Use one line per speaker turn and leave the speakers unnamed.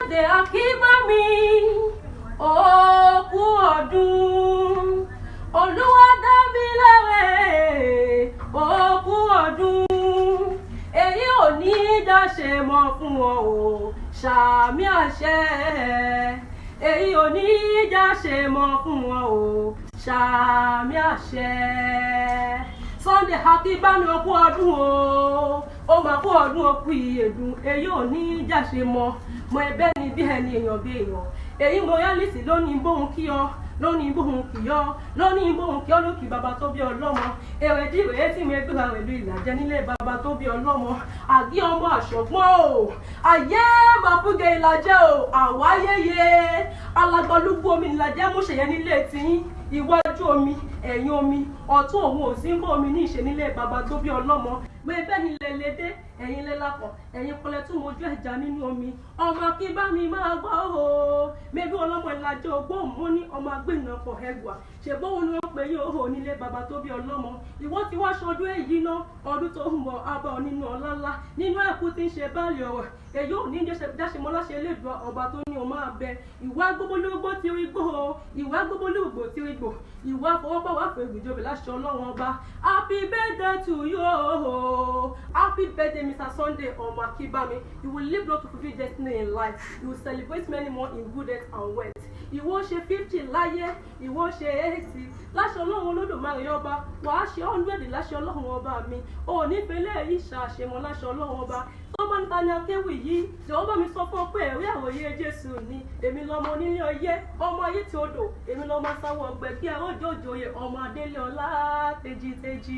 Sunday Akinbami òkú ọdún Olúwadámiláre òkú ọdún èyí ò ní dáṣe mọ́ fún ọ o ṣàmì àṣẹ èyí ò ní dáṣe mọ́ fún ọ o ṣàmì àṣẹ. Sunday Akinbami òkú ọdún ó máa kú ọdún òkú ìyèdùn èyí ò ní dáṣe mọ́ ẹbẹ́ ni bí ẹni èèyàn bí èèyàn èyí mo yá lìsì lónìí bóun kí ọ lónìí bóun kì yọ lónìí bóun kí ọ lókì bàbá tó bí ọlọ́mọ èrèdí rèé tí mi gbéra rèlú ìlàjẹ nílé bàbá tó bí ọlọ́mọ àgí ọmọ àṣọgbọ́n o ayé máa fúge ìlàjẹ o àwáyéye alágbálúgbó omi ìlàjẹ mú ṣèyẹ nílé tí iwájú omi ẹ̀yìn omi ọ̀tún òun ò sí ń bọ̀ omi ní ìṣe nílé bàbá tó bí ọlọ́mọ bẹ́ẹ̀ ni lẹ́lẹ́dé ẹ̀yin lẹ́lápọ̀ ẹ̀yin kọlẹ̀ tún mojú ẹja nínú omi ọmọ Akinbami máa gbọ́ o mẹ́bí ọlọ́mọ ìlàjẹ ògbóhùn mú ní ọmọ agbẹ́nà ọkọ̀ ẹgbà ṣègbóhùn ni wọ́n pè yín òhò nílé bàbá tó bí ọlọ́mọ ìwọ ti wá ṣọdún èyí ná ọdún tó ń bọ̀ abọ́ nínú ọlọ́lá nínú ẹ̀kú tí ń ṣe báàlì ọ̀rọ̀ èyí ò ní dáṣemọ́ láṣẹ elédùn ọba tó ní o máa bẹ ìwà gbogbológbó ti rí gbó ìwà gbogbológbó ti rí gbó ìwà fọwọ́pọ̀wá fẹ́ gbìjọba láṣẹ ọlọ́run ọba happy birthday to you happy birthday Mr. Sunday Akinbami. You will live long to fulfill destiny in life. You will celebrate many more in good health and wealth. Ìwọ ṣe 50 láyé ìwọ ṣe 80 láṣẹ ọlọ́run olódùmarè ọba wàá ṣe 100 láṣẹ ọlọ́run ọba mi ò ní fẹlẹ́ yìí ṣàṣemọ́ láṣẹ ọlọ́run ọba tó bá ń ta ní akéwì yìí jọ̀wọ́ bá mi sọ fún ọ pé ẹ̀rí àwòye Jésù ni èmi lọ́mọ onílé ọyẹ́ ọmọ ayé tí odò èmi lọ́mọ sáwọ́ ọgbẹ́ kí ẹ̀rọ jòjòyè ọmọ adélé ọlá tejiteji.